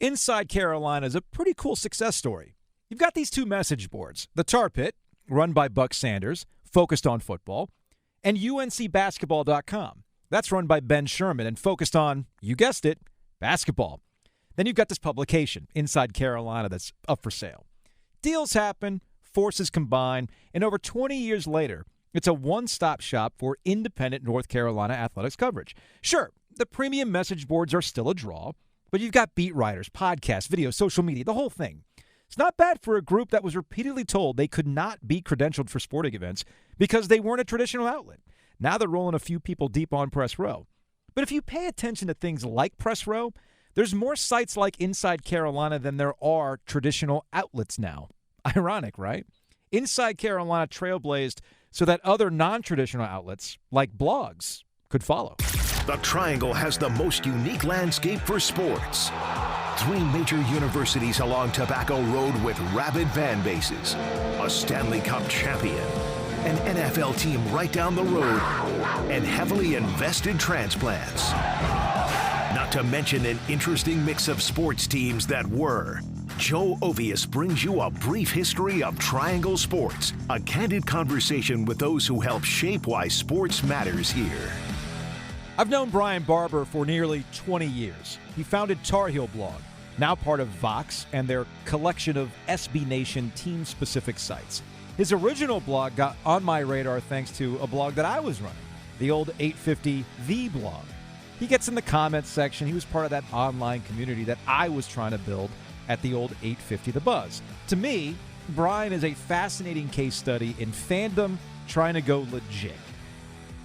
Inside Carolina is a pretty cool success story. You've got these two message boards, the Tar Pit, run by Buck Sanders, focused on football, and UNCbasketball.com. That's run by Ben Sherman and focused on, you guessed it, basketball. Then you've got this publication, Inside Carolina, that's up for sale. Deals happen, forces combine, and over 20 years later, it's a one-stop shop for independent North Carolina athletics coverage. Sure, the premium message boards are still a draw, but you've got beat writers, podcasts, video, social media, the whole thing. It's not bad for a group that was repeatedly told they could not be credentialed for sporting events because they weren't a traditional outlet. Now they're rolling a few people deep on Press Row. But if you pay attention to things like Press Row, there's more sites like Inside Carolina than there are traditional outlets now. Ironic, right? Inside Carolina trailblazed so that other non-traditional outlets, like blogs, could follow. The Triangle has the most unique landscape for sports. 3 major universities along Tobacco Road with rabid fan bases, a Stanley Cup champion, an NFL team right down the road, and heavily invested transplants. Not to mention an interesting mix of sports teams that were. Joe Ovius brings you a brief history of Triangle sports, a candid conversation with those who help shape why sports matters here. I've known Brian Barber for nearly 20 years. He founded Tar Heel Blog, now part of Vox and their collection of SB Nation team-specific sites. His original blog got on my radar thanks to a blog that I was running, the old 850 The Blog. He gets in the comments section. He was part of that online community that I was trying to build at the old 850 The Buzz. To me, Brian is a fascinating case study in fandom trying to go legit.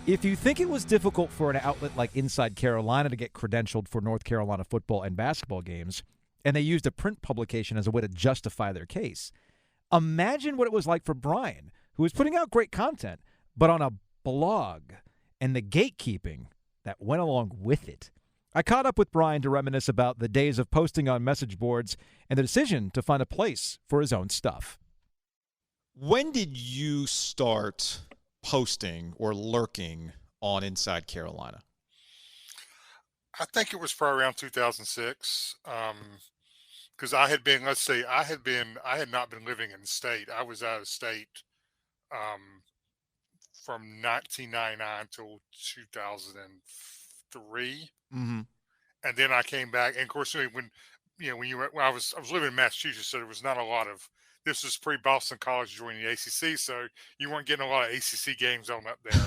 If you think it was difficult for an outlet like Inside Carolina to get credentialed for North Carolina football and basketball games, and they used a print publication as a way to justify their case, imagine what it was like for Brian, who was putting out great content, but on a blog, and the gatekeeping that went along with it. I caught up with Brian to reminisce about the days of posting on message boards and the decision to find a place for his own stuff. When did you start posting or lurking on Inside Carolina? I think it was probably around 2006. Because I had not been living in the state. I was out of state from 1999 till 2003. Mm-hmm. And then I came back. And of course, when I was living in Massachusetts, so there was not a lot of, this was pre-Boston College joining the ACC, so you weren't getting a lot of ACC games on up there.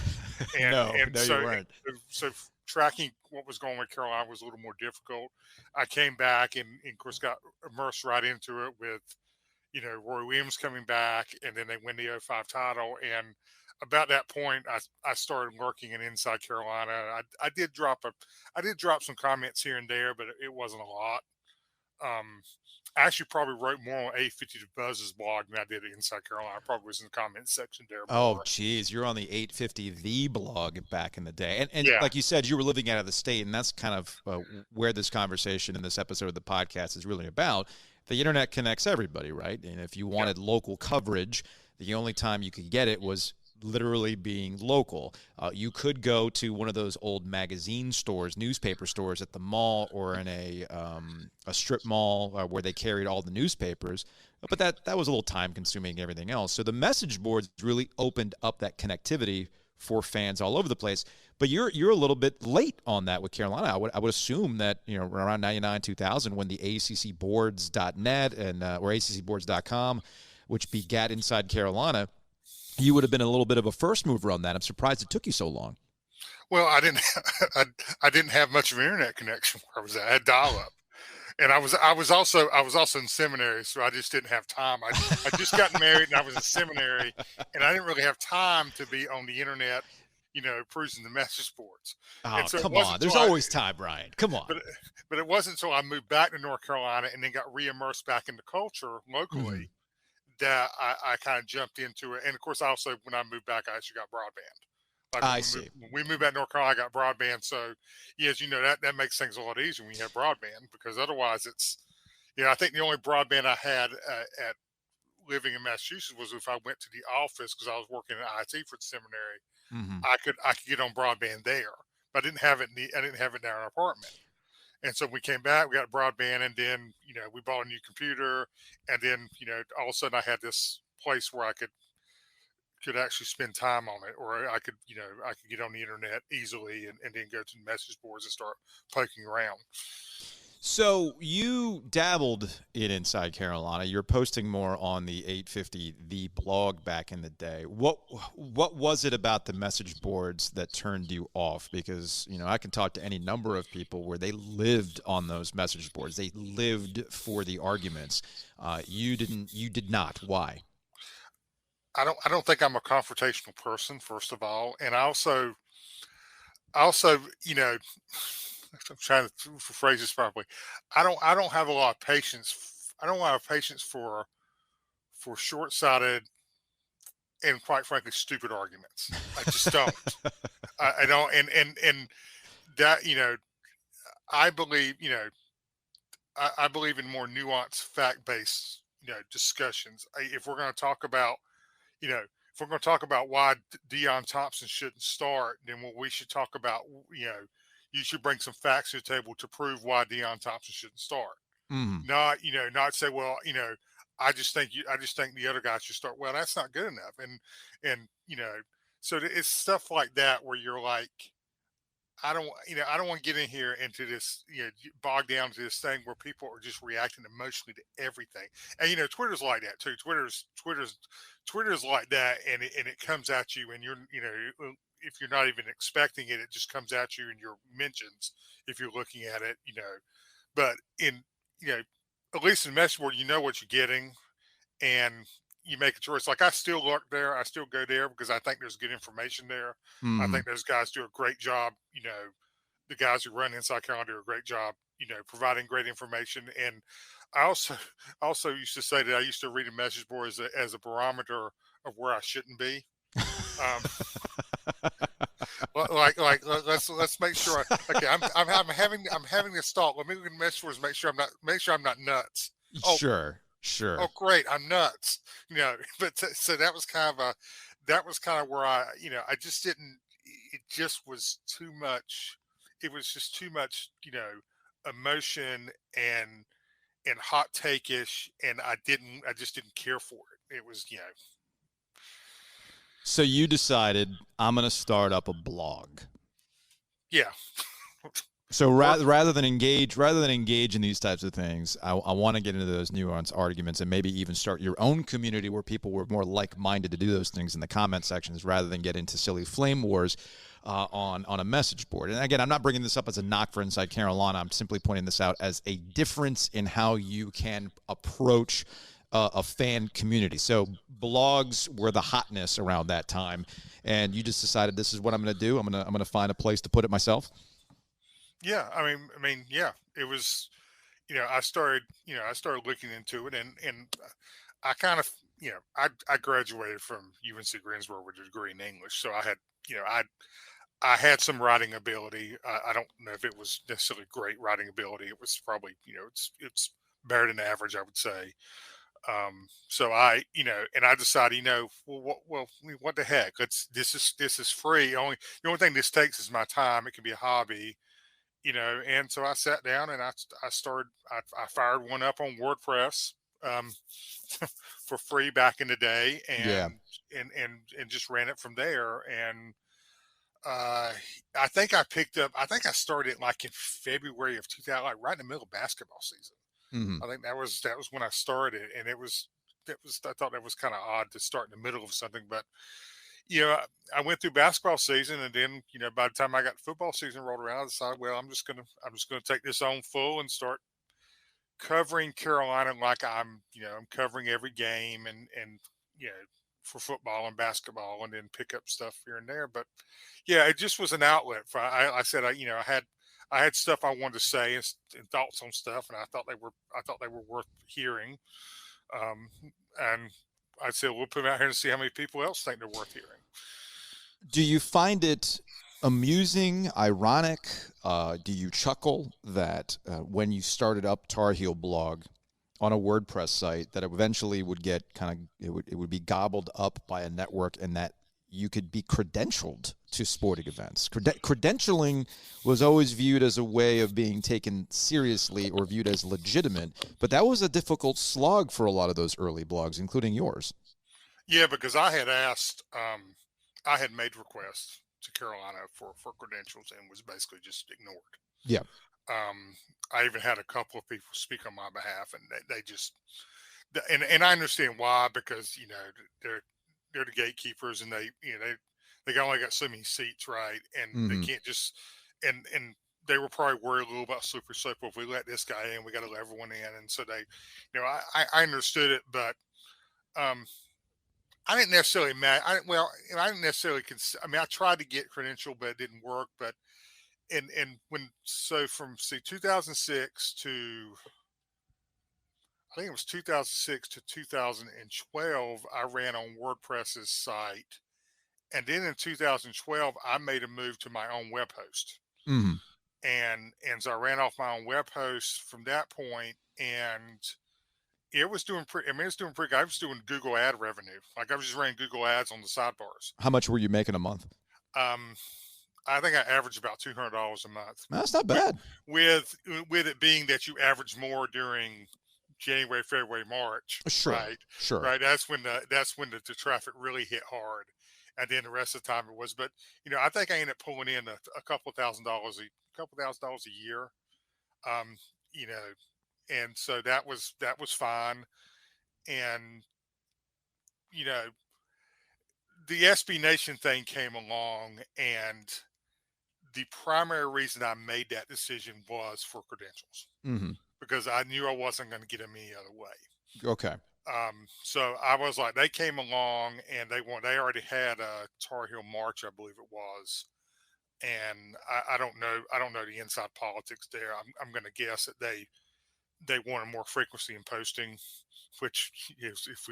And, No, so, you weren't. So tracking what was going on with Carolina was a little more difficult. I came back and of course got immersed right into it with, Roy Williams coming back, and then they win the 05 title. And about that point, I started lurking in Inside Carolina. I did drop some comments here and there, but it wasn't a lot. I actually probably wrote more on 850 The Buzz's blog than I did at Inside Carolina. I probably was in the comments section there. Oh, geez. You're on the 850 The blog back in the day. And Yeah. like you said, you were living out of the state, and that's kind of where this conversation in this episode of the podcast is really about. The internet connects everybody, right? And if you wanted local coverage, the only time you could get it was literally being local. You could go to one of those old magazine stores, newspaper stores at the mall or in a strip mall where they carried all the newspapers, but that was a little time consuming and everything else. So the message boards really opened up that connectivity for fans all over the place. But you're a little bit late on that with Carolina. I would assume that around 99, 2000, when the ACCboards.net and or ACCboards.com, which begat Inside Carolina, you would have been a little bit of a first mover on that. I'm surprised it took you so long. Well, I didn't have much of an internet connection where I was at. I had dial-up, and I was also in seminary, so I just didn't have time. I just got married, and I was in seminary, and I didn't really have time to be on the internet, cruising the message boards. Oh, so come on! There's always time, Brian. Come on. But it wasn't until I moved back to North Carolina and then got re-immersed back into culture locally that I kind of jumped into it. And of course, also when I moved back, I actually got broadband. I see. When we moved back to North Carolina, I got broadband. So, as you know, that makes things a lot easier when you have broadband, because otherwise it's, I think the only broadband I had at living in Massachusetts was if I went to the office, because I was working in IT for the seminary. I could get on broadband there, but I didn't have it in our apartment. And so we came back, we got broadband, and then, we bought a new computer, and then, all of a sudden I had this place where I could actually spend time on it, or I could, I could get on the internet easily and then go to the message boards and start poking around. So you dabbled in Inside Carolina. You're posting more on the 850 The blog back in the day. What was it about the message boards that turned you off? Because, I can talk to any number of people where they lived on those message boards. They lived for the arguments. You did not. Why? I don't think I'm a confrontational person, first of all. And I also, I'm trying to phrase this properly. I don't have a lot of patience. I don't have patience for short-sighted and, quite frankly, stupid arguments. I just don't. I don't. And that, I believe, I believe in more nuanced, fact-based, discussions. If we're going to talk about, if we're going to talk about why Deion Thompson shouldn't start, then what we should talk about, you should bring some facts to the table to prove why Deion Thompson shouldn't start. Mm-hmm. Not say, well, I just think the other guy should start. Well, that's not good enough. And so it's stuff like that where you're like, I don't want to get in here into this, bogged down to this thing where people are just reacting emotionally to everything. And, Twitter's like that too. Twitter's like that. And it comes at you, and you're, if you're not even expecting it, it just comes at you in your mentions if you're looking at it, but at least in message board, you know what you're getting, and you make a choice. Like, I still look there. I still go there because I think there's good information there. Mm-hmm. I think those guys do a great job. The guys who run Inside Carolina do a great job, providing great information. And I also used to say that I used to read a message board as a barometer of where I shouldn't be. Let's make sure. Okay, I'm having this thought. Let me look at the message boards, make sure I'm not nuts. Oh, Sure. Oh, great, I'm nuts. But so that was kind of where I just didn't. It just was too much. It was just too much, emotion and hot take-ish, and I just didn't care for it. It was, So you decided, I'm going to start up a blog. Yeah. So rather than engage in these types of things, I want to get into those nuanced arguments and maybe even start your own community where people were more like-minded to do those things in the comment sections rather than get into silly flame wars on a message board. And again, I'm not bringing this up as a knock for Inside Carolina. I'm simply pointing this out as a difference in how you can approach a fan community. So blogs were the hotness around that time, and you just decided, this is what I'm going to do. I'm going to find a place to put it myself. Yeah, I mean, yeah, it was, I started looking into it, and I kind of, I graduated from UNC Greensboro with a degree in English, so I had, I had some writing ability. I don't know if it was necessarily great writing ability. It was probably, it's better than average, I would say. So I, and I decided, what the heck? This is free. The only thing this takes is my time. It can be a hobby. And so I sat down and I fired one up on WordPress for free back in the day, and just ran it from there. And I think I started like in February of 2000, like right in the middle of basketball season. Mm-hmm. I think that was when I started, and I thought that was kind of odd to start in the middle of something, but I went through basketball season, and then, by the time I got football season rolled around, I decided, well, I'm just gonna take this on full and start covering Carolina like I'm covering every game, and for football and basketball, and then pick up stuff here and there. But yeah, it just was an outlet for. I said I had stuff I wanted to say and thoughts on stuff, and I thought they were worth hearing, and I said, we'll put them out here and see how many people else think they're worth hearing. Do you find it amusing, ironic? Do you chuckle that when you started up Tar Heel blog on a WordPress site, that eventually would get it would be gobbled up by a network, and that you could be credentialed to sporting events. Credentialing was always viewed as a way of being taken seriously or viewed as legitimate, but that was a difficult slog for a lot of those early blogs, including yours. Yeah, because I had asked, I had made requests to Carolina for credentials and was basically just ignored. Yeah. I even had a couple of people speak on my behalf, and they just, and I understand why, because they're the gatekeepers, and they only got so many seats, right, and they can't just, and they were probably worried a little about slippery slope. If we let this guy in, we got to let everyone in, and so they, I understood it, but I didn't necessarily I didn't necessarily I mean, I tried to get credential, but it didn't work. But and when so from 2006 to, I think it was 2006 to 2012, I ran on WordPress's site, and then in 2012 I made a move to my own web host, and so I ran off my own web host from that point, and it was doing pretty. I mean, it was doing pretty good. I was doing Google ad revenue. Like, I was just running Google ads on the sidebars. How much were you making a month? I think I averaged about $200 a month. That's not bad. With it being that you average more during January, February, March. Sure. Right. Sure. Right. That's when the traffic really hit hard, and then the rest of the time it was. But I think I ended up pulling in a couple thousand dollars a year. You know, and so that was fine. And the SB Nation thing came along, and the primary reason I made that decision was for credentials, because I knew I wasn't going to get them any other way. Okay. So I was like, they came along and they already had a Tar Heel March, I believe it was. And I don't know the inside politics there. I'm going to guess that they wanted more frequency in posting, which is, if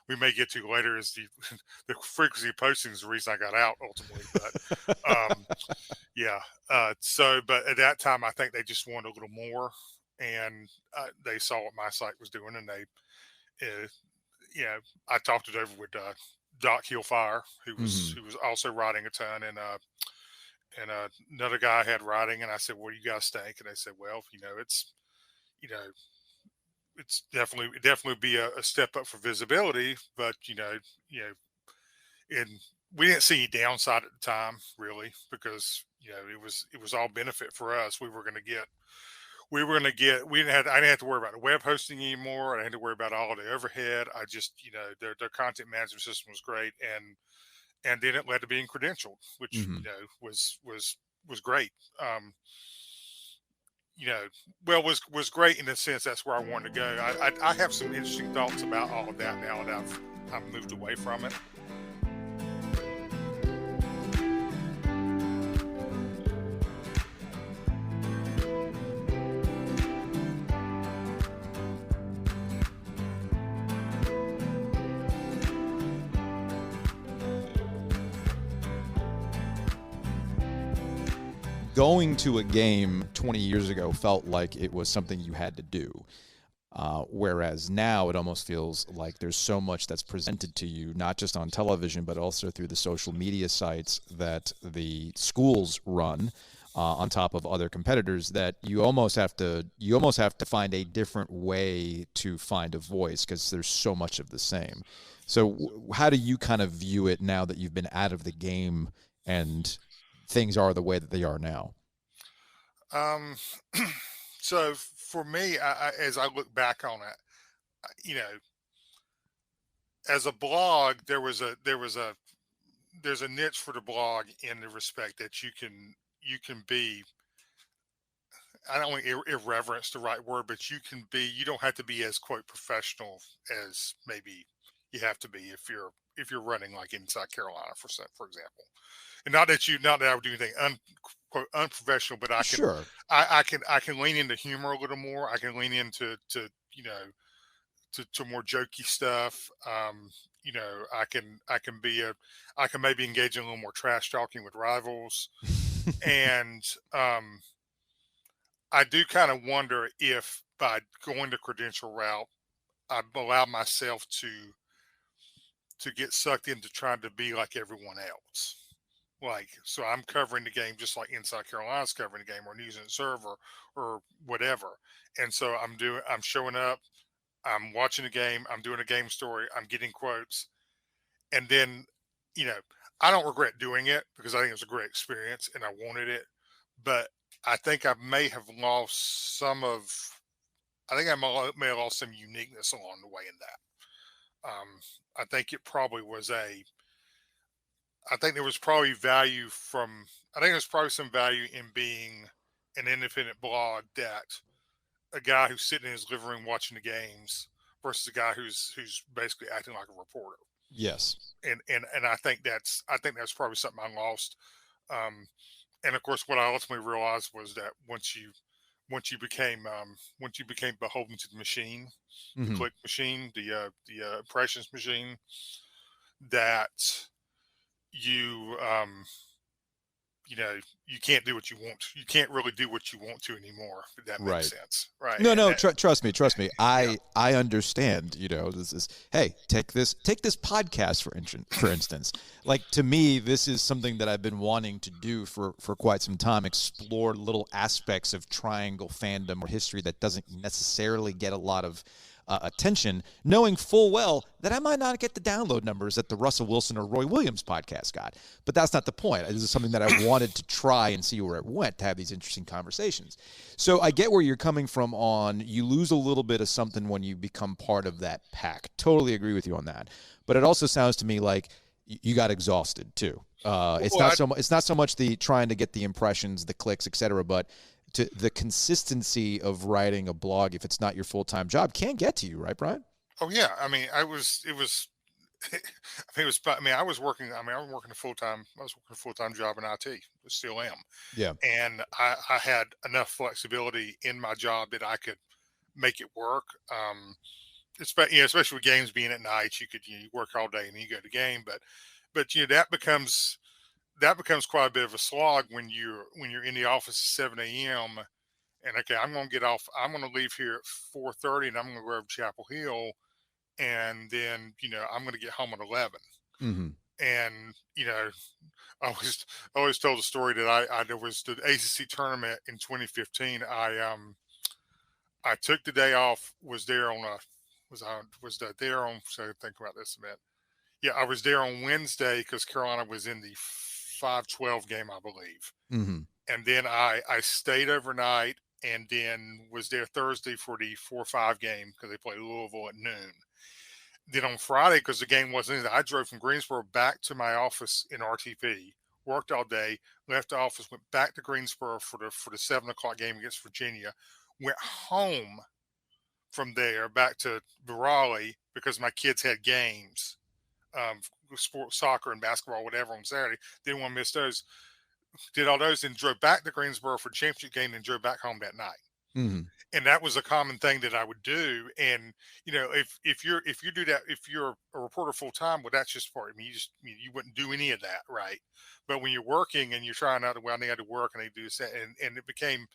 we may get to later, is the frequency of posting is the reason I got out ultimately. But yeah. So, but at that time, I think they just wanted a little more, and they saw what my site was doing, and they, I talked it over with Doc Hillfire, who was also writing a ton, and another guy had writing, and I said, "What do you guys think?" And they said, "Well, it's definitely be a step up for visibility, but and we didn't see any downside at the time, really, because it was all benefit for us. We didn't have to worry about the web hosting anymore. I didn't have to worry about all of the overhead. I just, their content management system was great, and then it led to being credentialed, which was great. Was great in the sense that's where I wanted to go. I have some interesting thoughts about all of that now that I've moved away from it. Going to a game 20 years ago felt like it was something you had to do. Whereas now it almost feels like there's so much that's presented to you, not just on television, but also through the social media sites that the schools run, on top of other competitors, that you almost have to find a different way to find a voice, because there's so much of the same. So how do you kind of view it now that you've been out of the game and things are the way that they are now? So for me, as I look back on it, as a blog, there's a niche for the blog, in the respect that you can be, I don't want irreverence the right word, but you don't have to be as, quote, professional as maybe you have to be if you're running like Inside Carolina, for example. And not that I would do anything quote unprofessional, but I can, sure. I can lean into humor a little more. I can lean into to more jokey stuff. I can maybe engage in a little more trash talking with rivals, and I do kind of wonder if by going the credential route, I allow myself to to get sucked into trying to be like everyone else. Like, so I'm covering the game just like Inside Carolina's covering the game, or News and Observer, or whatever. And so I'm showing up, I'm watching the game, I'm doing a game story, I'm getting quotes, and then, you know, I don't regret doing it because I think it was a great experience and I wanted it. But I think I may have lost some of, I think I may have lost some uniqueness along the way in that. I think it probably was I think there was probably value from, I think there's probably some value in being an independent blog, that a guy who's sitting in his living room watching the games versus a guy who's basically acting like a reporter. Yes. And I think that's probably something I lost. And of course, what I ultimately realized was that once you became beholden to the machine, the Mm-hmm. click machine, the impressions machine, that you you know, you can't do what you want. You can't really do what you want to anymore. If that makes Right. sense, right? No, And no, that, trust me, trust me. yeah, I understand. This is, hey, take this podcast for instance. Like, to me, this is something that I've been wanting to do for quite some time. Explore little aspects of Triangle fandom or history that doesn't necessarily get a lot of attention, knowing full well that I might not get the download numbers that the Russell Wilson or Roy Williams podcast got. But that's not the point. This is something that I wanted to try and see where it went, to have these interesting conversations. So I get where you're coming from on, you lose a little bit of something when you become part of that pack. Totally agree with you on that. But it also sounds to me like you got exhausted too. It's not so much the trying to get the impressions, the clicks, etc., but to the consistency of writing a blog, if it's not your full-time job, can get to you, right, Brian? oh yeah. I mean, it was. I was working. I was working a full time. I was working a full time job in IT. Still am. Yeah. And I had enough flexibility in my job that I could make it work. Especially with games being at night, you work all day and then you go to the game, but that becomes quite a bit of a slog when you're in the office at 7 a.m. and okay, I'm going to get off. I'm going to leave here at 4:30 and I'm going to go over to Chapel Hill, and then I'm going to get home at 11. Mm-hmm. And I always told the story that there was the ACC tournament in 2015. I took the day off. Was there on a was that there on? So think about this a minute. Yeah, I was there on Wednesday because Carolina was in the 5-12 game, I believe. Mm-hmm. And then I stayed overnight and then was there Thursday for the 4-5 game because they played Louisville at noon. Then on Friday, because the game wasn't in, I drove from Greensboro back to my office in RTP, worked all day, left the office, went back to Greensboro for the 7 o'clock game against Virginia, went home from there back to Raleigh because my kids had games, sports, soccer and basketball, whatever, on Saturday. Didn't want to miss those. Did all those and drove back to Greensboro for the championship game and drove back home that night. Mm-hmm. And that was a common thing that I would do. And if you do that, if you're a reporter full time, well, that's just part. I mean, you wouldn't do any of that, right? But when you're working and you're trying out, well, I need to work and they do this, and it became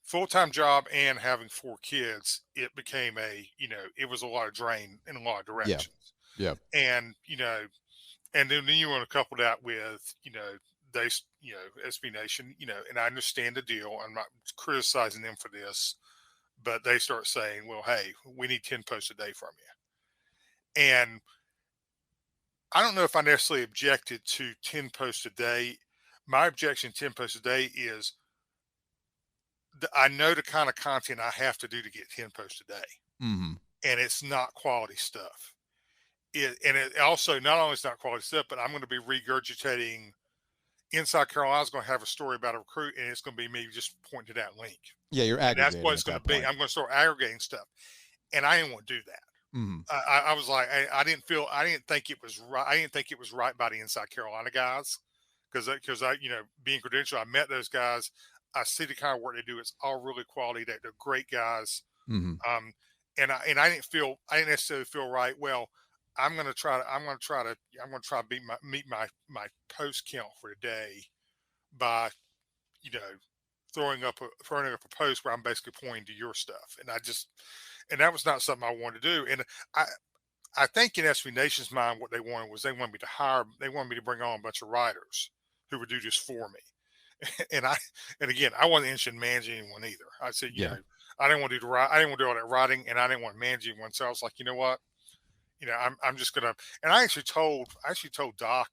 full time job and having 4 kids. It became it was a lot of drain in a lot of Yeah. directions. Yeah. And and then you want to couple that with they, SB Nation, and I understand the deal. I'm not criticizing them for this, but they start saying, well, hey, we need 10 posts a day from you. And I don't know if I necessarily objected to 10 posts a day. My objection to 10 posts a day is I know the kind of content I have to do to get 10 posts a day. Mm-hmm. And it's not quality stuff. It also not only is not quality stuff, but I'm going to be regurgitating. Inside Carolina's going to have a story about a recruit, and it's going to be me just pointing to that link. Yeah, you're And that's aggregating what it's at going that to be. point. I'm going to start aggregating stuff, and I didn't want to do that. Mm-hmm. I was like, I didn't think it was right. I didn't think it was right by the Inside Carolina guys, because I being credentialed, I met those guys. I see the kind of work they do. It's all really quality. They're great guys. Mm-hmm. And I didn't necessarily feel right. Well, I'm going to try to meet my post count for the day by throwing up a post where I'm basically pointing to your stuff, and that was not something I wanted to do. And I think in SB Nation's mind, what they wanted was they wanted me to bring on a bunch of writers who would do this for me. And again, I wasn't interested in managing anyone either. I said, Yeah. I didn't want to I didn't want to do all that writing, and I didn't want to manage anyone. So I was like, you know what? I'm just gonna. And I actually told Doc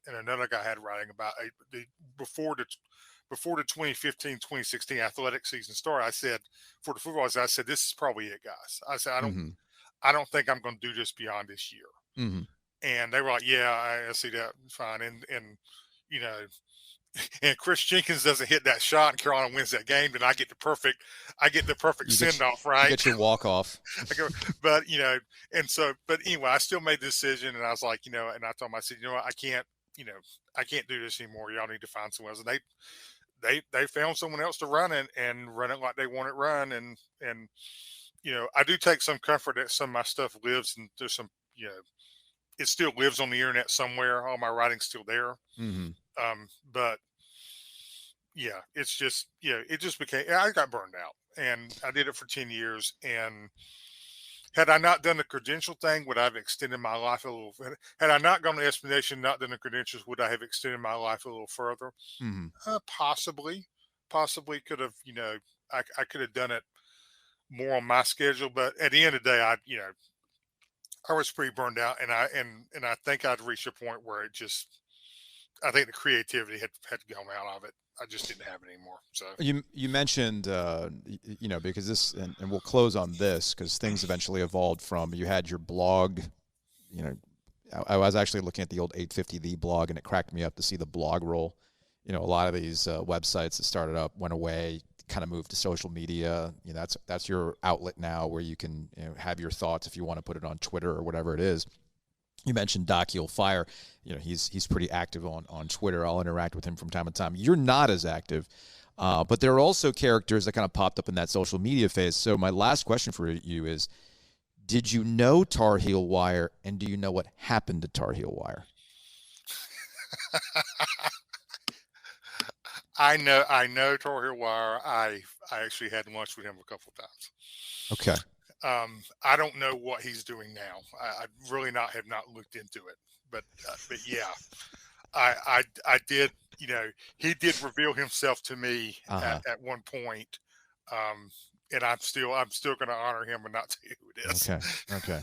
and another guy I had writing about before the 2015-2016 athletic season started. I said for the football, I said this is probably it, guys. I said I don't think I'm going to do this beyond this year. Mm-hmm. And they were like, yeah, I see that, fine. And you know, and Chris Jenkins doesn't hit that shot and Carolina wins that game, then I get the perfect send off, right? You get your walk off. But but anyway, I still made the decision, and I was like, and I told them, I said, what, I can't do this anymore. Y'all need to find someone else. And they found someone else to run it and run it like they want it run. And I do take some comfort that some of my stuff lives, and there's some, it still lives on the internet somewhere. All my writing's still there. Mm-hmm. But yeah, it's just, it just became, I got burned out, and I did it for 10 years. And had I not done the credential thing, would I have extended my life a little? Had I not gone to Explanation, not done the credentials, would I have extended my life a little further? Mm-hmm. Possibly could have, I could have done it more on my schedule. But at the end of the day, I was pretty burned out, and I think I'd reached a point where I think the creativity had gone out of it. I just didn't have it anymore. So you mentioned, because this, and we'll close on this because things eventually evolved from, you had your blog, I was actually looking at the old 850 The blog, and it cracked me up to see the blog roll. A lot of these websites that started up went away, kind of moved to social media. That's your outlet now, where you can have your thoughts if you want to put it on Twitter or whatever it is. You mentioned Doc You'll Fire. He's pretty active on Twitter. I'll interact with him from time to time. You're not as active, but there are also characters that kind of popped up in that social media phase. So my last question for you is, did you know Tar Heel Wire, and do you know what happened to Tar Heel Wire? I know Tar Heel Wire. I actually had lunch with him a couple of times. Okay. I don't know what he's doing now. I really have not looked into it, but yeah, I did. He did reveal himself to me at one point, and I'm still going to honor him and not tell you who it is. Okay.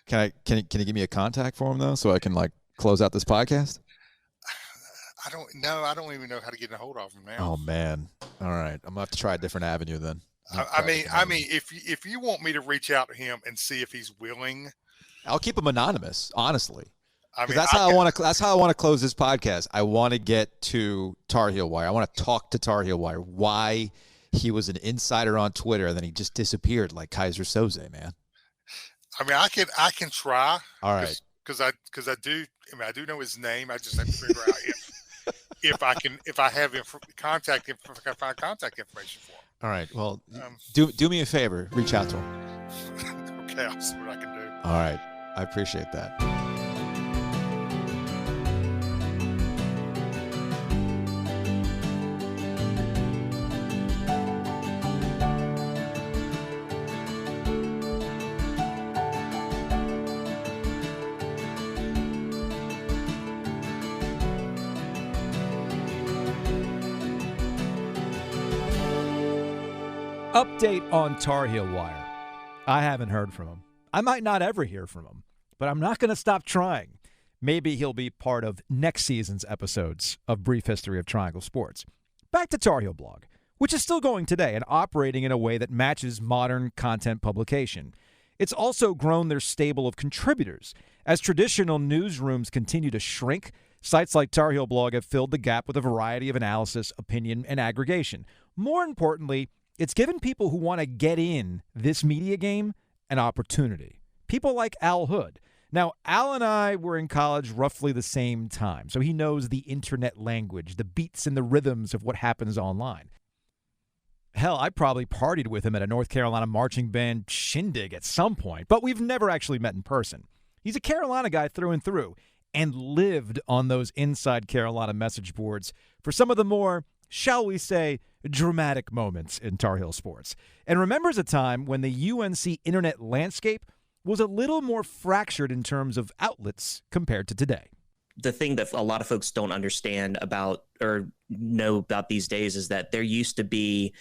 Can you give me a contact for him though, so I can close out this podcast? I don't know. I don't even know how to get a hold of him now. Oh man! All right, I'm gonna have to try a different avenue then. I mean, if you want me to reach out to him and see if he's willing, I'll keep him anonymous. Honestly, I mean, that's how I want to close this podcast. I want to get to Tar Heel Wire. I want to talk to Tar Heel Wire. Why he was an insider on Twitter and then he just disappeared like Kaiser Soze, man. I mean, I can try. All right, because I do. I mean, I do know his name. I just have to figure out if I can contact him, if I can find contact information for him. All right. Well, do me a favor. Reach out to him. Okay, I'll see what I can do. All right. I appreciate that. Update on Tar Heel Wire. I haven't heard from him. I might not ever hear from him, but I'm not going to stop trying. Maybe he'll be part of next season's episodes of Brief History of Triangle Sports. Back to Tar Heel Blog, which is still going today and operating in a way that matches modern content publication. It's also grown their stable of contributors. As traditional newsrooms continue to shrink, sites like Tar Heel Blog have filled the gap with a variety of analysis, opinion, and aggregation. More importantly, it's given people who want to get in this media game an opportunity. People like Al Hood. Now, Al and I were in college roughly the same time, so he knows the internet language, the beats and the rhythms of what happens online. Hell, I probably partied with him at a North Carolina marching band shindig at some point, but we've never actually met in person. He's a Carolina guy through and through and lived on those inside Carolina message boards for some of the more, shall we say, dramatic moments in Tar Heel sports, and remembers a time when the UNC internet landscape was a little more fractured in terms of outlets compared to today. The thing that a lot of folks don't understand about or know about these days is that there used to be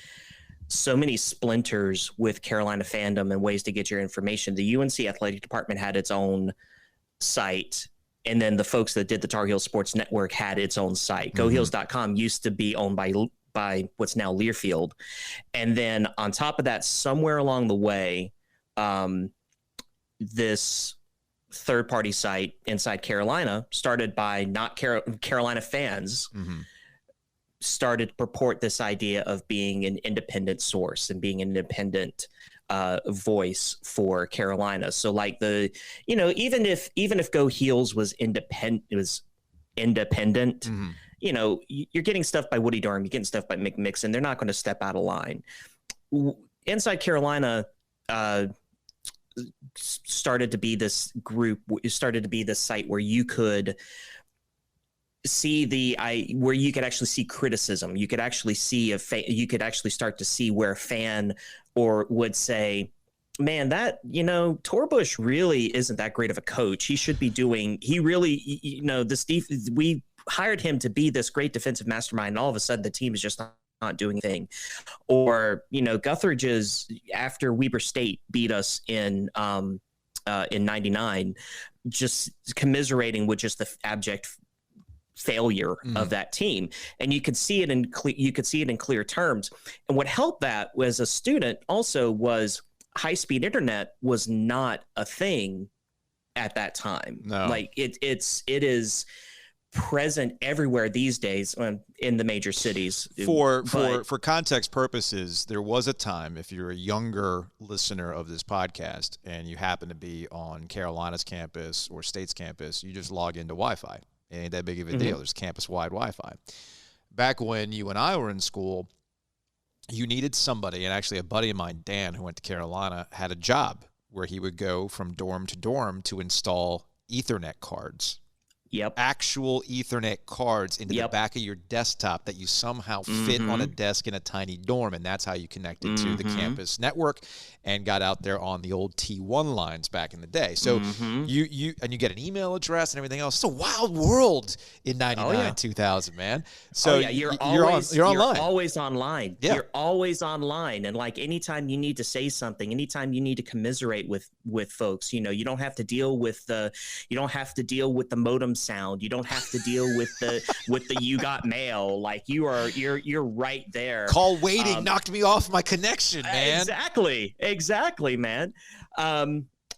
so many splinters with Carolina fandom and ways to get your information. The UNC athletic department had its own site, and then the folks that did the Tar Heel Sports Network had its own site. GoHeels.com used to be owned by what's now Learfield. And then on top of that, somewhere along the way, this third-party site Inside Carolina, started by not Carolina fans, started to purport this idea of being an independent source and being an independent voice for Carolina. So like even if Go Heels was independent, you're getting stuff by Woody Durham, you're getting stuff by Mick Mixon. They're not going to step out of line. Inside Carolina started to be this group, started to be this site where you could see where you could actually see criticism. You could actually see you could actually start to see where a fan would say, man, that, Torbush really isn't that great of a coach. He should be we hired him to be this great defensive mastermind, and all of a sudden the team is just not doing anything. Or, Guthridge's, after Weber State beat us in 99, just commiserating with just the abject failure of that team. And you could see it in clear terms. And what helped that as a student also was high-speed internet was not a thing at that time. No. Like it is present everywhere these days in the major cities. For context purposes, there was a time, if you're a younger listener of this podcast and you happen to be on Carolina's campus or State's campus, you just log into Wi-Fi. It ain't that big of a deal. There's campus-wide Wi-Fi. Back when you and I were in school, you needed somebody, and actually a buddy of mine, Dan, who went to Carolina, had a job where he would go from dorm to dorm to install Ethernet cards. Yep. Actual Ethernet cards into the back of your desktop that you somehow fit on a desk in a tiny dorm, and that's how you connected to the campus network and got out there on the old T1 lines back in the day. So you get an email address and everything else. It's a wild world in 99, 2000, man. So you're online. You're always online. Yeah. You're always online. And like anytime you need to say something, anytime you need to commiserate with folks, you don't have to deal with the modem sound. You don't have to deal with the you got mail. Like you're right there. Call waiting knocked me off my connection, man. Exactly, man.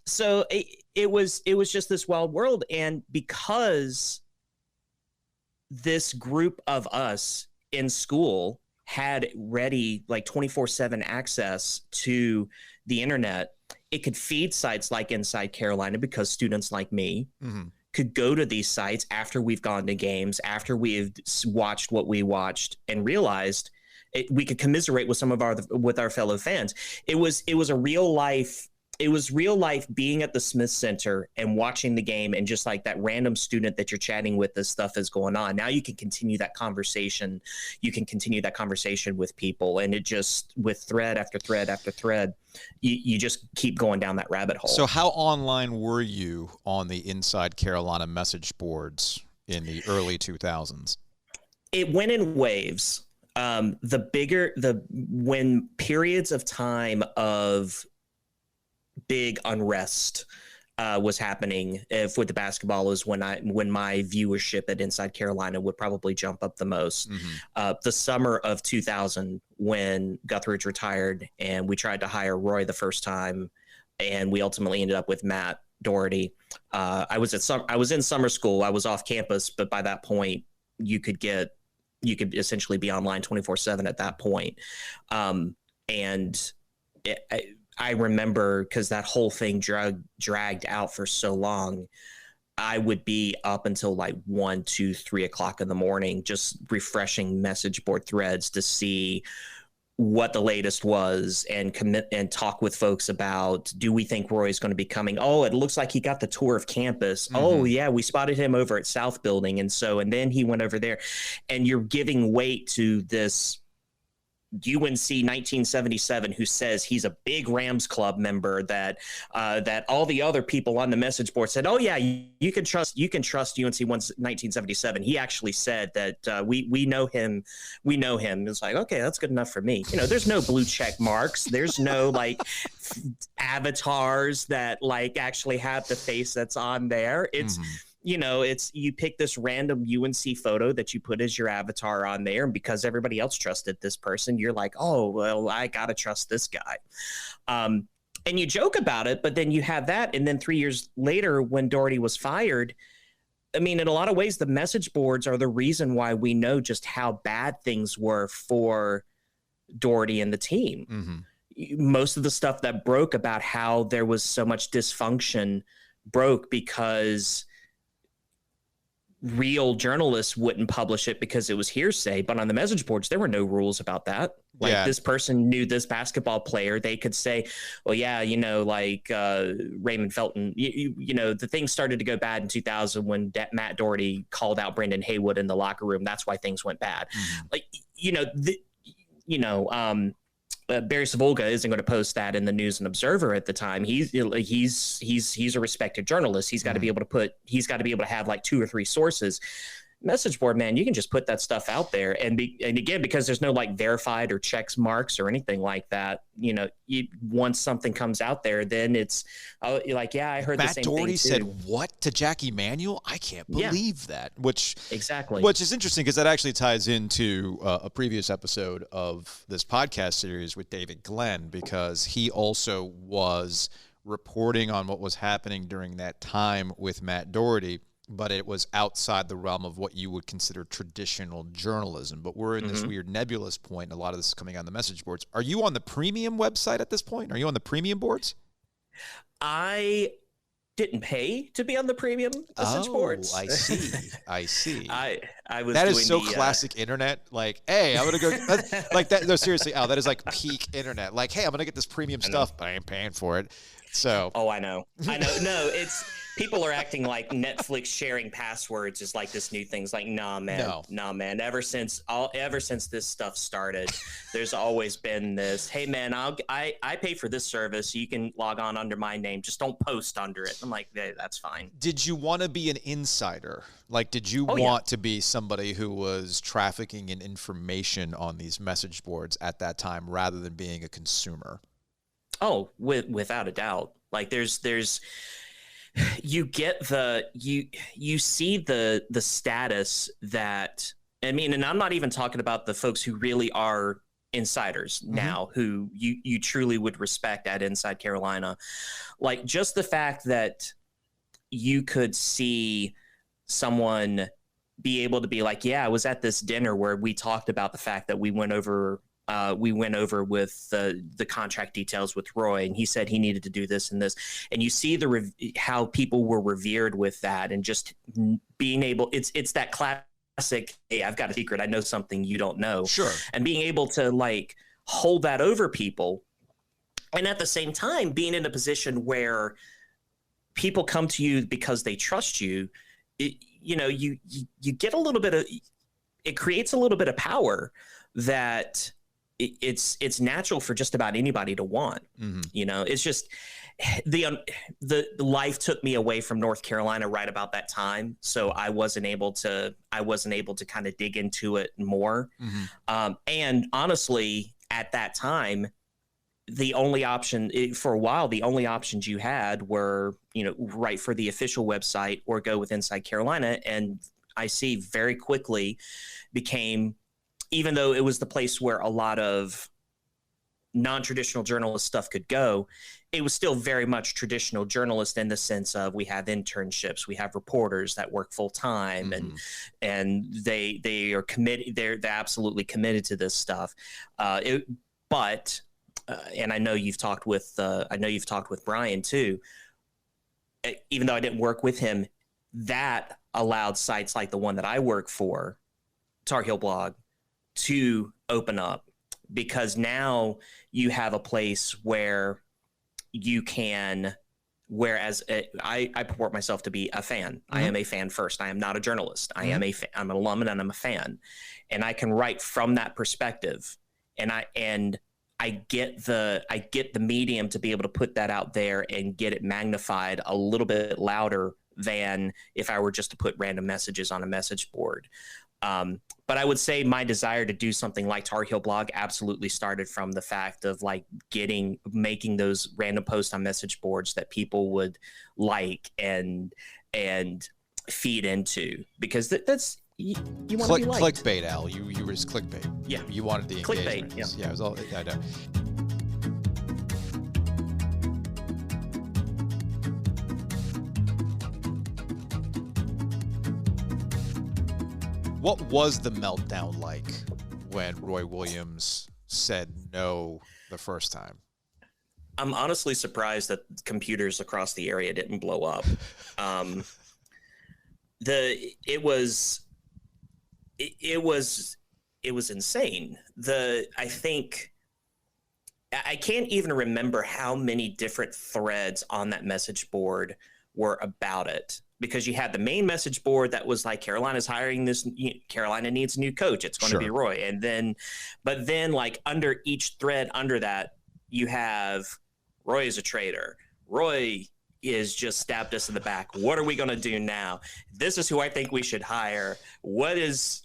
So it was just this wild world, and because this group of us in school had ready like 24/7 access to the internet, it could feed sites like Inside Carolina because students like me could go to these sites after we've gone to games, after we've watched what we watched, and realized we could commiserate with with our fellow fans. It was real life being at the Smith Center and watching the game, and just like that random student that you're chatting with, this stuff is going on. Now you can continue that conversation. You can continue that conversation with people, and it just, with thread after thread after thread, you just keep going down that rabbit hole. So how online were you on the Inside Carolina message boards in the early 2000s? It went in waves. When periods of time of big unrest was happening with the basketball is when my viewership at Inside Carolina would probably jump up the most. The summer of 2000, when Guthridge retired and we tried to hire Roy the first time, and we ultimately ended up with Matt Doherty. I was in summer school. I was off campus, but by that point you could essentially be online 24/7 at that point. I remember, because that whole thing dragged out for so long, I would be up until like 1, 2, 3 o'clock in the morning, just refreshing message board threads to see what the latest was, and commit and talk with folks about, do we think Roy's going to be coming? Oh, it looks like he got the tour of campus. Oh yeah, we spotted him over at South Building. And then he went over there, and you're giving weight to this UNC 1977 who says he's a big Rams Club member, that all the other people on the message board said, oh yeah, you can trust UNC 1977. He actually said that we know him. It's like, okay, that's good enough for me. There's no blue check marks. There's no like avatars that like actually have the face that's on there. It's it's you pick this random UNC photo that you put as your avatar on there, and because everybody else trusted this person, you're like, oh well, I gotta trust this guy. And you joke about it, but then you have that, and then 3 years later, when Doherty was fired, I mean, in a lot of ways, the message boards are the reason why we know just how bad things were for Doherty and the team. Most of the stuff that broke about how there was so much dysfunction broke because real journalists wouldn't publish it because it was hearsay. But on the message boards, there were no rules about that. Like this person knew this basketball player. They could say, well, yeah, Raymond Felton, the thing started to go bad in 2000 when Matt Doherty called out Brendan Haywood in the locker room. That's why things went bad. Barry Savolga isn't going to post that in the News and Observer at the time. He's a respected journalist. He's got to be able to have like 2 or 3 sources. Message board, man, you can just put that stuff out there, and again, because there's no like verified or checks marks or anything like that. Once something comes out there, then it's like, yeah, I heard Matt the same Doherty thing too. said what to Jackie Manuel? I can't believe that. Which is interesting because that actually ties into a previous episode of this podcast series with David Glenn, because he also was reporting on what was happening during that time with Matt Doherty, but it was outside the realm of what you would consider traditional journalism. But we're in this weird nebulous point, and a lot of this is coming on the message boards. Are you on the premium website at this point? Are you on the premium boards? I didn't pay to be on the premium message boards. I see. I was. That doing is so classic internet. Like, hey, I'm gonna go like that. No, seriously, Al, that is like peak internet. Like, hey, I'm gonna get this premium stuff, but I ain't paying for it. So. Oh, I know. No, it's. People are acting like Netflix sharing passwords is like this new thing. It's like, nah, man. Ever since this stuff started, there's always been this. Hey, man, I pay for this service. You can log on under my name. Just don't post under it. I'm like, hey, that's fine. Did you want to be an insider? Like, did you want to be somebody who was trafficking in information on these message boards at that time, rather than being a consumer? Oh, without a doubt. Like, there's. You get you see the status that, I mean, and I'm not even talking about the folks who really are insiders now, who you truly would respect at Inside Carolina. Like, just the fact that you could see someone be able to be like, yeah, I was at this dinner where we talked about the fact that we went over with the contract details with Roy, and he said he needed to do this and this, and you see how people were revered with that, and just being able, it's that classic, hey, I've got a secret, I know something you don't know. Sure. And being able to like hold that over people, and at the same time being in a position where people come to you because they trust you. You get a little bit of, it creates a little bit of power that it's natural for just about anybody to want. It's just the life took me away from North Carolina right about that time, so I wasn't able to kind of dig into it more. And honestly, at that time, the only option for a while, the only options you had were, write for the official website or go with Inside Carolina. And I see very quickly became, even though it was the place where a lot of non-traditional journalist stuff could go, it was still very much traditional journalist in the sense of, we have internships, we have reporters that work full time, and they are committed. They're absolutely committed to this stuff. But I know you've talked with Brian too. Even though I didn't work with him, that allowed sites like the one that I work for, Tar Heel Blog, to open up, because now you have a place where you can, whereas I purport myself to be a fan. I am a fan first. I am not a journalist. I'm an alum and I'm a fan, and I can write from that perspective. I get the medium to be able to put that out there and get it magnified a little bit louder than if I were just to put random messages on a message board. But I would say my desire to do something like Tar Heel Blog absolutely started from the fact of like making those random posts on message boards that people would like and feed into, because that's you want to be liked. Clickbait, Al. You were just clickbait. Yeah. You wanted the engagement. Clickbait. Yeah. It was all. I know. What was the meltdown like when Roy Williams said no the first time? I'm honestly surprised that computers across the area didn't blow up. It was insane. I can't even remember how many different threads on that message board were about it, because you had the main message board that was like, Carolina needs a new coach. It's going to be Roy. But then like under each thread under that, you have Roy is a traitor. Roy is just stabbed us in the back. What are we going to do now? This is who I think we should hire. What is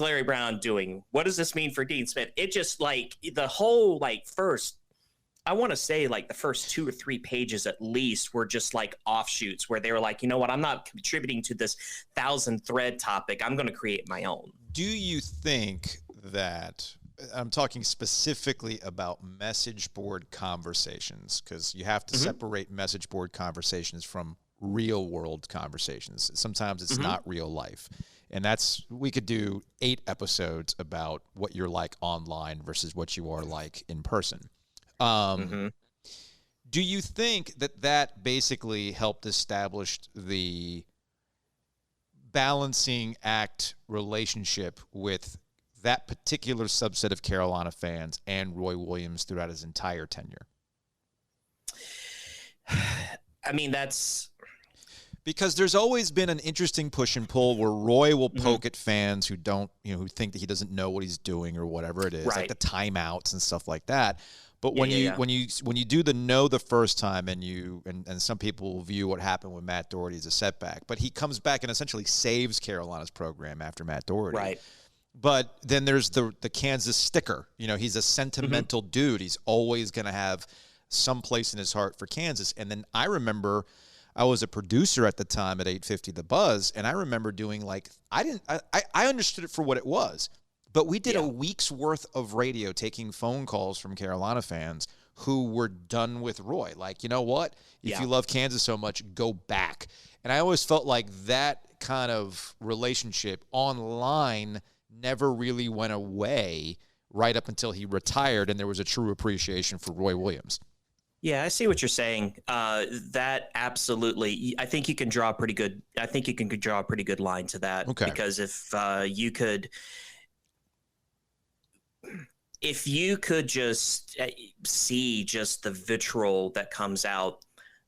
Larry Brown doing? What does this mean for Dean Smith? It just like the whole I want to say like the first 2 or 3 pages at least were just like offshoots where they were like, you know what? I'm not contributing to this 1,000 thread topic. I'm going to create my own. Do you think that, I'm talking specifically about message board conversations, because you have to separate message board conversations from real world conversations. Sometimes it's not real life. And we could do 8 episodes about what you're like online versus what you are like in person. Do you think that basically helped establish the balancing act relationship with that particular subset of Carolina fans and Roy Williams throughout his entire tenure? I mean, that's because there's always been an interesting push and pull where Roy will poke at fans who don't, who think that he doesn't know what he's doing or whatever it is, like the timeouts and stuff like that. But when you do the no the first time, and some people will view what happened with Matt Doherty as a setback, but he comes back and essentially saves Carolina's program after Matt Doherty. Right. But then there's the Kansas sticker. He's a sentimental dude. He's always going to have some place in his heart for Kansas. And then I remember I was a producer at the time at 850 The Buzz, and I remember doing I understood it for what it was. But we did a week's worth of radio taking phone calls from Carolina fans who were done with Roy. Like, you know what? If you love Kansas so much, go back. And I always felt like that kind of relationship online never really went away right up until he retired, and there was a true appreciation for Roy Williams. Yeah, I see what you're saying. That absolutely, I think you can draw a pretty good line to that. Okay. Because if you could just see just the vitriol that comes out,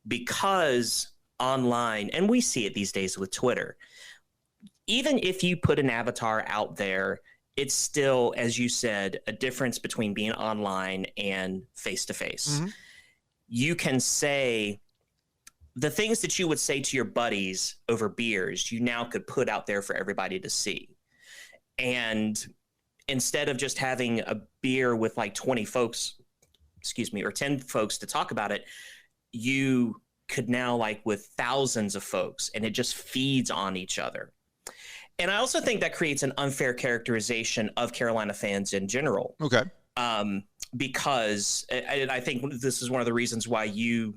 because online, and we see it these days with Twitter, even if you put an avatar out there, it's still, as you said, a difference between being online and face-to-face. You can say the things that you would say to your buddies over beers, you now could put out there for everybody to see. And instead of just having a beer with like 20 folks, or 10 folks to talk about it, you could now like with thousands of folks, and it just feeds on each other. And I also think that creates an unfair characterization of Carolina fans in general. Okay. Because I think this is one of the reasons why you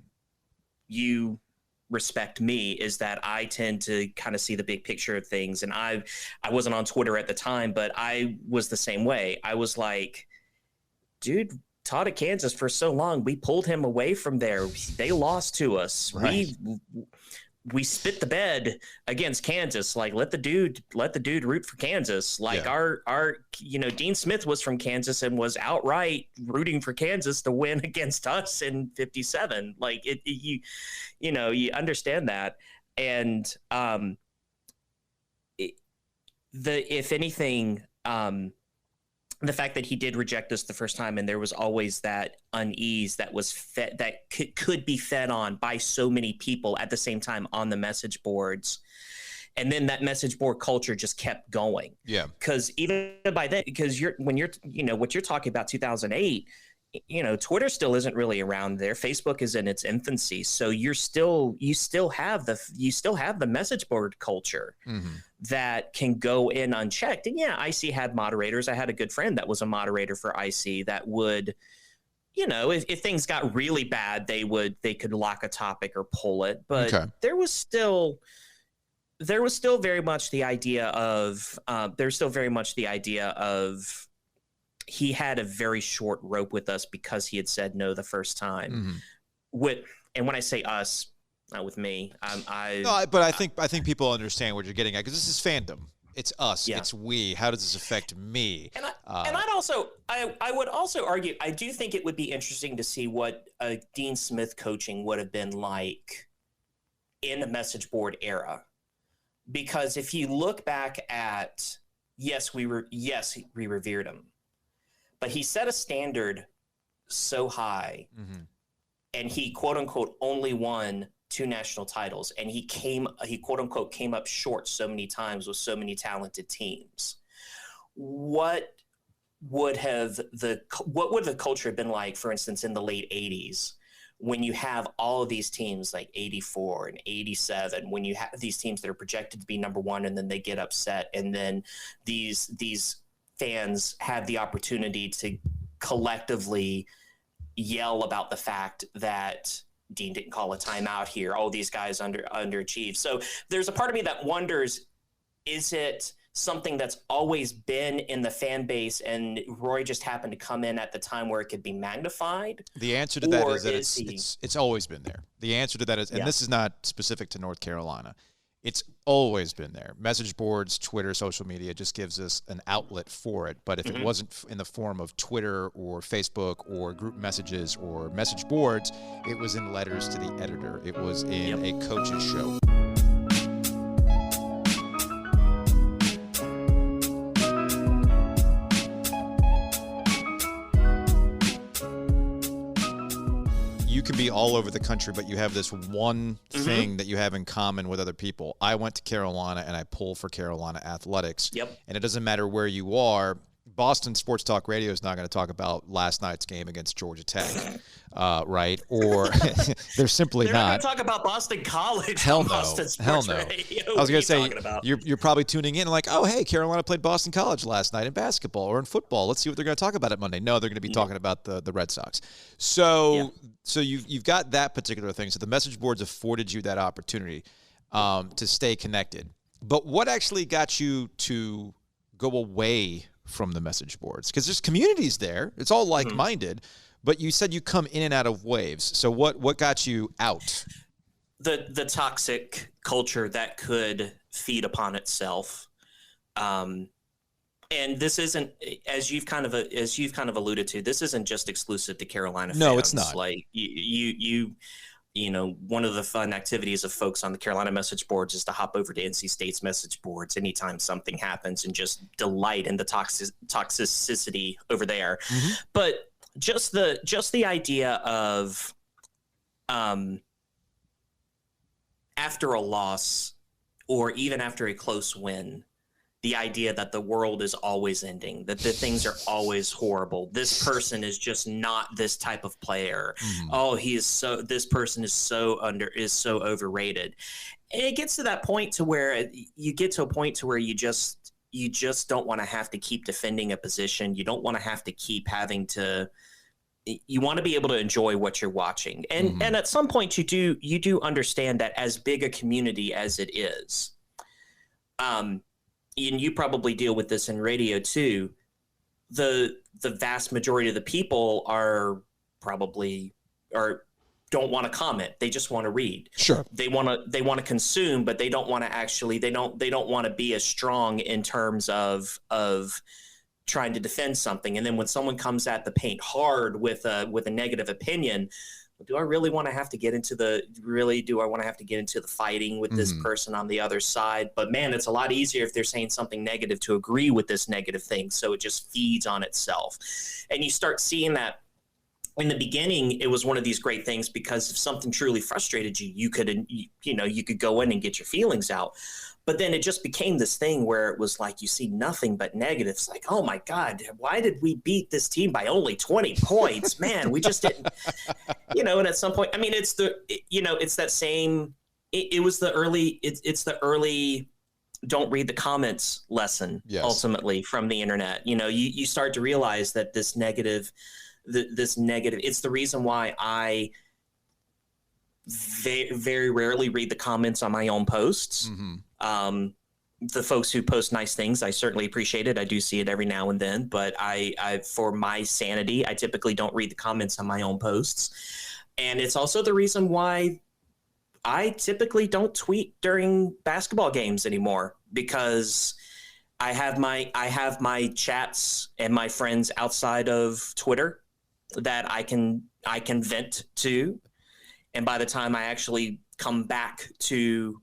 respect me, is that I tend to kind of see the big picture of things. And I wasn't on Twitter at the time, but I was the same way. I was like, dude, taught at Kansas for so long. We pulled him away from there. They lost to us. Right. We spit the bed against Kansas. Like, let the dude root for Kansas. Like our Dean Smith was from Kansas and was outright rooting for Kansas to win against us in 57. Like you understand that. And if anything, the fact that he did reject us the first time, and there was always that unease that was fed, that could be fed on by so many people at the same time on the message boards. And then that message board culture just kept going. Yeah. Because even by then, because what you're talking about 2008, Twitter still isn't really around there. Facebook is in its infancy. So you still have the message board culture that can go in unchecked. And yeah, IC had moderators. I had a good friend that was a moderator for IC that would, if things got really bad, they could lock a topic or pull it. But there was still very much the idea of he had a very short rope with us because he had said no the first time. And when I say us, not with me, but I think people understand what you're getting at, because this is fandom. It's us. Yeah. It's we. How does this affect me? And I would also argue, I do think it would be interesting to see what Dean Smith coaching would have been like in the message board era. Because if you look back at, we revered him, but he set a standard so high, and he quote unquote only won 2 national titles, and he quote unquote came up short so many times with so many talented teams. What would the culture have been like, for instance, in the late 80s, when you have all of these teams like 84 and 87, when you have these teams that are projected to be number one and then they get upset, and then these fans have the opportunity to collectively yell about the fact that Dean didn't call a timeout here. Oh, these guys underachieved. So there's a part of me that wonders, is it something that's always been in the fan base and Roy just happened to come in at the time where it could be magnified? The answer to that is that it's always been there. The answer to that is, and this is not specific to North Carolina, it's always been there. Message boards, Twitter, social media just gives us an outlet for it. But if it wasn't in the form of Twitter or Facebook or group messages or message boards, it was in letters to the editor. It was in a coach's show. You can be all over the country, but you have this one thing that you have in common with other people. I went to Carolina, and I pull for Carolina athletics. And it doesn't matter where you are. Boston Sports Talk Radio is not going to talk about last night's game against Georgia Tech, right? Or they're simply not. They're not going to talk about Boston College. Hell no. Boston Sports Hell no. Radio. I was going to say, you're probably tuning in like, oh, hey, Carolina played Boston College last night in basketball or in football. Let's see what they're going to talk about it Monday. No, they're going to be talking about the Red Sox. So you've got that particular thing. So the message boards afforded you that opportunity to stay connected. But what actually got you to go away from the message boards? Because there's communities there. It's all like-minded. But you said you come in and out of waves. So what got you out? The toxic culture that could feed upon itself. And this isn't, as you've kind of alluded to, this isn't just exclusive to Carolina fans. No, it's not. Like one of the fun activities of folks on the Carolina message boards is to hop over to NC State's message boards anytime something happens and just delight in the toxicity over there. But just the idea of after a loss or even after a close win, the idea that the world is always ending, that the things are always horrible. This person is just not this type of player. Oh, this person is so overrated. And it gets to that point to where you just don't want to have to keep defending a position. You don't want to have to keep having to, you want to be able to enjoy what you're watching. And at some point you do understand that as big a community as it is, and you probably deal with this in radio too, the vast majority of the people don't want to comment. They just want to read. Sure. They want to consume, but they don't want to actually, they don't want to be as strong in terms of trying to defend something. And then when someone comes at the paint hard with a negative opinion, do I really want to have to get into the fighting with this person on the other side? But man, it's a lot easier if they're saying something negative to agree with this negative thing. So it just feeds on itself. And you start seeing that. In the beginning, it was one of these great things because if something truly frustrated you, you could go in and get your feelings out. But then it just became this thing where it was like you see nothing but negatives. Like, oh my God, why did we beat this team by only 20 points? Man, we just didn't, And at some point, I mean, it's that same. It was the early. It's the early. Don't read the comments lesson. Yes. Ultimately from the internet. You start to realize that this negative. It's the reason why I very, very rarely read the comments on my own posts. The folks who post nice things, I certainly appreciate it. I do see it every now and then, but I for my sanity, I typically don't read the comments on my own posts. And it's also the reason why I typically don't tweet during basketball games anymore, because I have my chats and my friends outside of Twitter that I can vent to, and by the time I actually come back to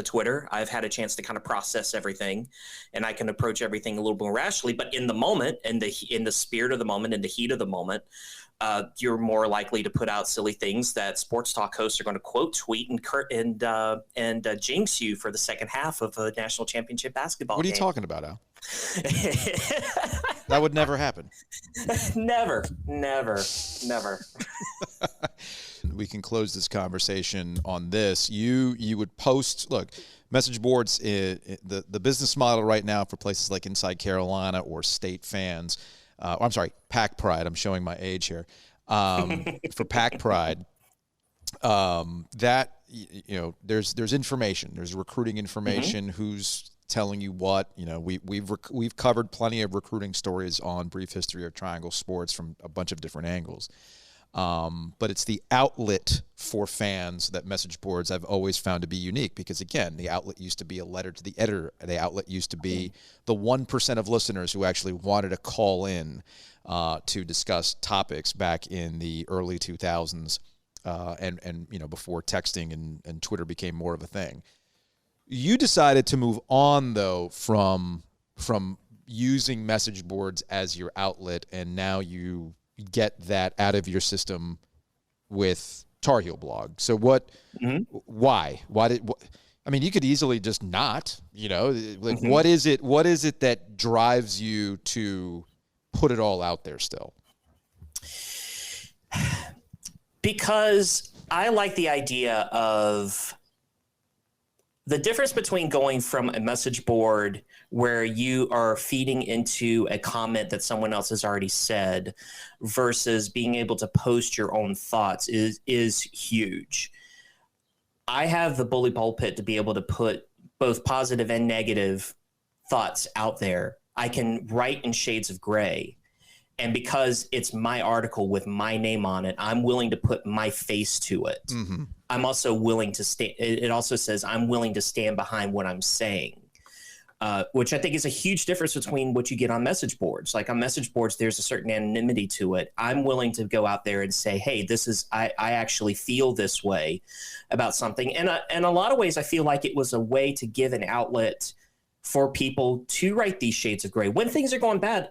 Twitter, I've had a chance to kind of process everything, and I can approach everything a little more rationally. But in the moment, in the spirit of the moment, in the heat of the moment, you're more likely to put out silly things that sports talk hosts are going to quote tweet and jinx you for the second half of a national championship basketball game. What are you talking about, Al? That would never happen. Never. We can close this conversation on this. You would post, look, message boards, the business model right now for places like Inside Carolina or State fans, Pack Pride. I'm showing my age here. For Pack Pride, that, there's information. There's recruiting information, who's telling you what. We've covered plenty of recruiting stories on Brief History of Triangle Sports from a bunch of different angles. But it's the outlet for fans that message boards I've always found to be unique, because, again, the outlet used to be a letter to the editor. The outlet used to be the 1% of listeners who actually wanted to call in to discuss topics back in the early 2000s and before texting and Twitter became more of a thing. You decided to move on, though, from using message boards as your outlet, and now you get that out of your system with Tar Heel Blog. So why? You could easily just not, what is it that drives you to put it all out there still? Because I like the idea of the difference between going from a message board where you are feeding into a comment that someone else has already said versus being able to post your own thoughts is huge. I have the bully pulpit to be able to put both positive and negative thoughts out there. I can write in shades of gray. And because it's my article with my name on it, I'm willing to put my face to it. I'm also willing to stand. It also says I'm willing to stand behind what I'm saying, which I think is a huge difference between what you get on message boards. Like on message boards, there's a certain anonymity to it. I'm willing to go out there and say, hey, I actually feel this way about something. And in a lot of ways, I feel like it was a way to give an outlet for people to write these shades of gray. When things are going bad,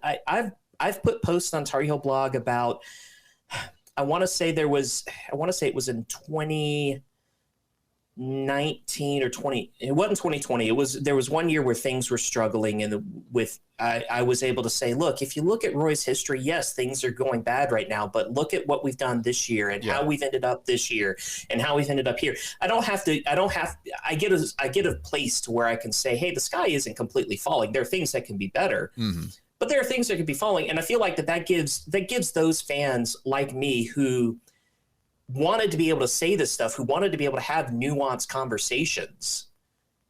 I've put posts on Tar Heel Blog about, I want to say it was in 2019 or 20. It wasn't 2020. There was one year where things were struggling, and I was able to say, look, if you look at Roy's history, yes, things are going bad right now, but look at what we've done this year and how we've ended up this year and how we've ended up here. I get a place to where I can say, hey, the sky isn't completely falling. There are things that can be better. But there are things that could be falling, and I feel like that gives those fans like me who wanted to be able to say this stuff, who wanted to be able to have nuanced conversations.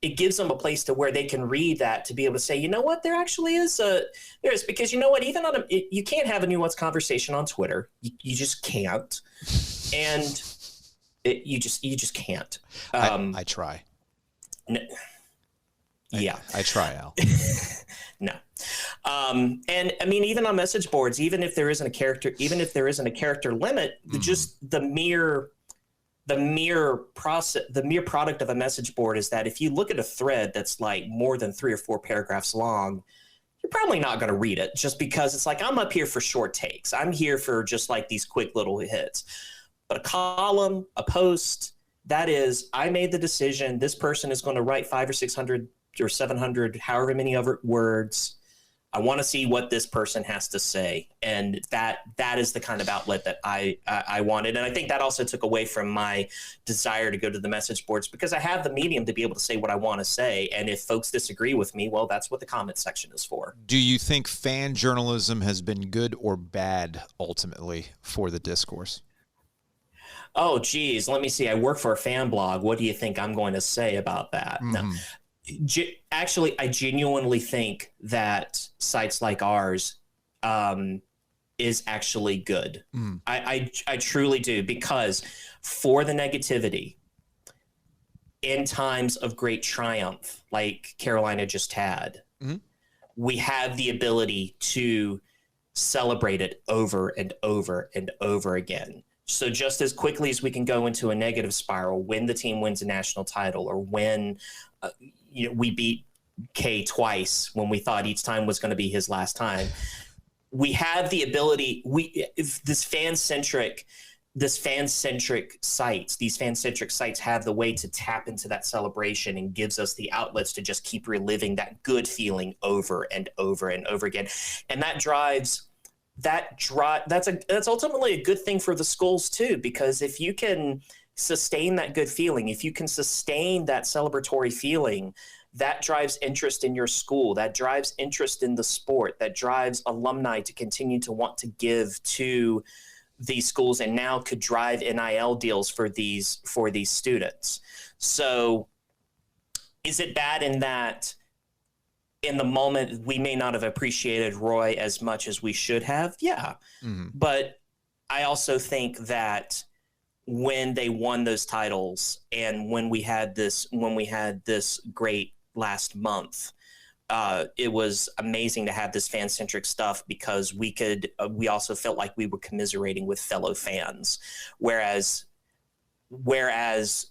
It gives them a place to where they can read that, to be able to say, you know what, there actually is because you know what, even you can't have a nuanced conversation on Twitter. You just can't, and you just can't. I try. Yeah. I try, Al. No. And I mean, even on message boards, even if there isn't a character limit, just the mere product of a message board is that if you look at a thread that's like more than 3 or 4 paragraphs long, you're probably not going to read it, just because it's like, I'm up here for short takes. I'm here for just like these quick little hits. But a column, a post, that is, I made the decision, this person is going to write 500 or 600 or 700, however many other words. I want to see what this person has to say. And that is the kind of outlet that I wanted. And I think that also took away from my desire to go to the message boards, because I have the medium to be able to say what I want to say. And if folks disagree with me, well, that's what the comment section is for. Do you think fan journalism has been good or bad ultimately for the discourse? Oh, geez, let me see. I work for a fan blog. What do you think I'm going to say about that? Mm-hmm. No. Actually, I genuinely think that sites like ours is actually good. I truly do, because for the negativity in times of great triumph, like Carolina just had, we have the ability to celebrate it over and over and over again. So just as quickly as we can go into a negative spiral when the team wins a national title, or when we beat K twice when we thought each time was going to be his last time, we have the ability. These fan-centric sites have the way to tap into that celebration, and gives us the outlets to just keep reliving that good feeling over and over and over again. And that's ultimately a good thing for the schools too, because if you can sustain that good feeling, if you can sustain that celebratory feeling, that drives interest in your school, that drives interest in the sport, that drives alumni to continue to want to give to these schools, and now could drive NIL deals for these students. So is it bad in that in the moment we may not have appreciated Roy as much as we should have? Yeah. But I also think that when they won those titles, and when we had this great last month, it was amazing to have this fan-centric stuff, because we also felt like we were commiserating with fellow fans, whereas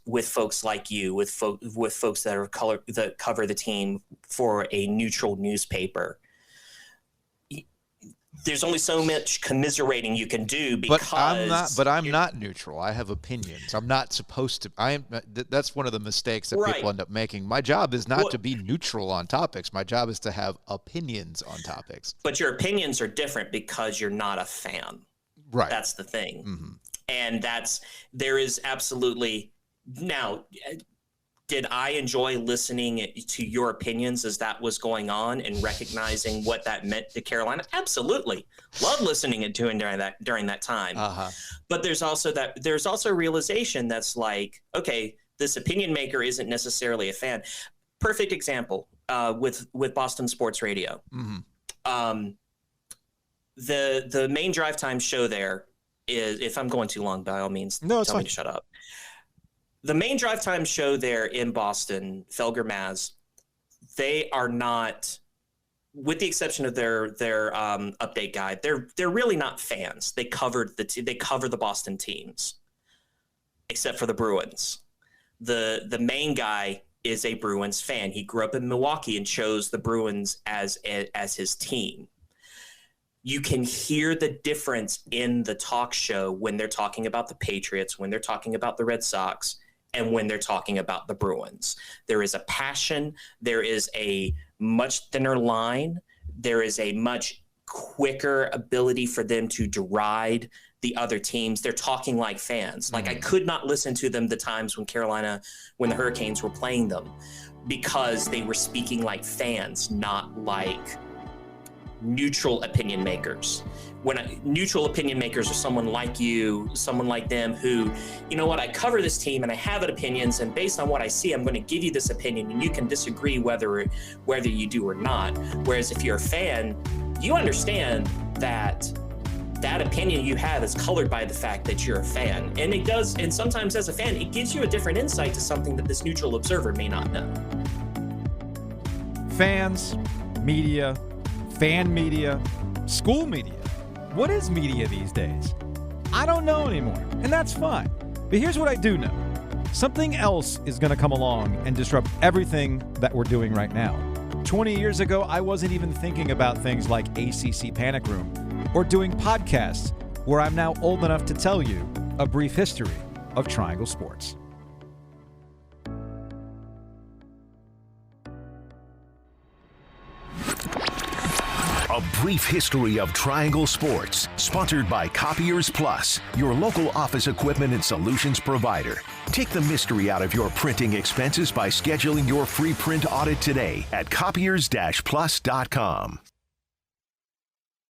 with folks like you, with folks that cover the team for a neutral newspaper, there's only so much commiserating you can do, because I'm not neutral. I have opinions. I'm not supposed to. That's one of the mistakes that people end up making. My job is not to be neutral on topics. My job is to have opinions on topics. But your opinions are different because you're not a fan. Right. That's the thing. And there is absolutely. Now, did I enjoy listening to your opinions as that was going on, and recognizing what that meant to Carolina? Absolutely. Love listening to it during that time. But there's also realization that's like, okay, this opinion maker isn't necessarily a fan. Perfect example with Boston Sports Radio. The main drive time show there is, if I'm going too long, by all means, tell me to shut up. The main drive time show there in Boston, Felger Maz, they are not, with the exception of their update guide, they're really not fans. They cover the Boston teams, except for the Bruins. The main guy is a Bruins fan. He grew up in Milwaukee and chose the Bruins as his team. You can hear the difference in the talk show when they're talking about the Patriots, when they're talking about the Red Sox, and when they're talking about the Bruins. There is a passion. There is a much thinner line. There is a much quicker ability for them to deride the other teams. They're talking like fans. Like, I could not listen to them the times when the Hurricanes were playing them, because they were speaking like fans, not like neutral opinion makers. Neutral opinion makers are someone like you, someone like them, who, you know what, I cover this team and I have opinions, and based on what I see, I'm going to give you this opinion, and you can disagree whether you do or not. Whereas if you're a fan, you understand that opinion you have is colored by the fact that you're a fan. And it does, and sometimes as a fan, it gives you a different insight to something that this neutral observer may not know. Fans, media, fan media, school media. What is media these days? I don't know anymore, and that's fine. But here's what I do know. Something else is going to come along and disrupt everything that we're doing right now. 20 years ago, I wasn't even thinking about things like ACC Panic Room or doing podcasts, where I'm now old enough to tell you a brief history of Triangle Sports. A brief history of Triangle Sports, sponsored by Copiers Plus, your local office equipment and solutions provider. Take the mystery out of your printing expenses by scheduling your free print audit today at copiers-plus.com.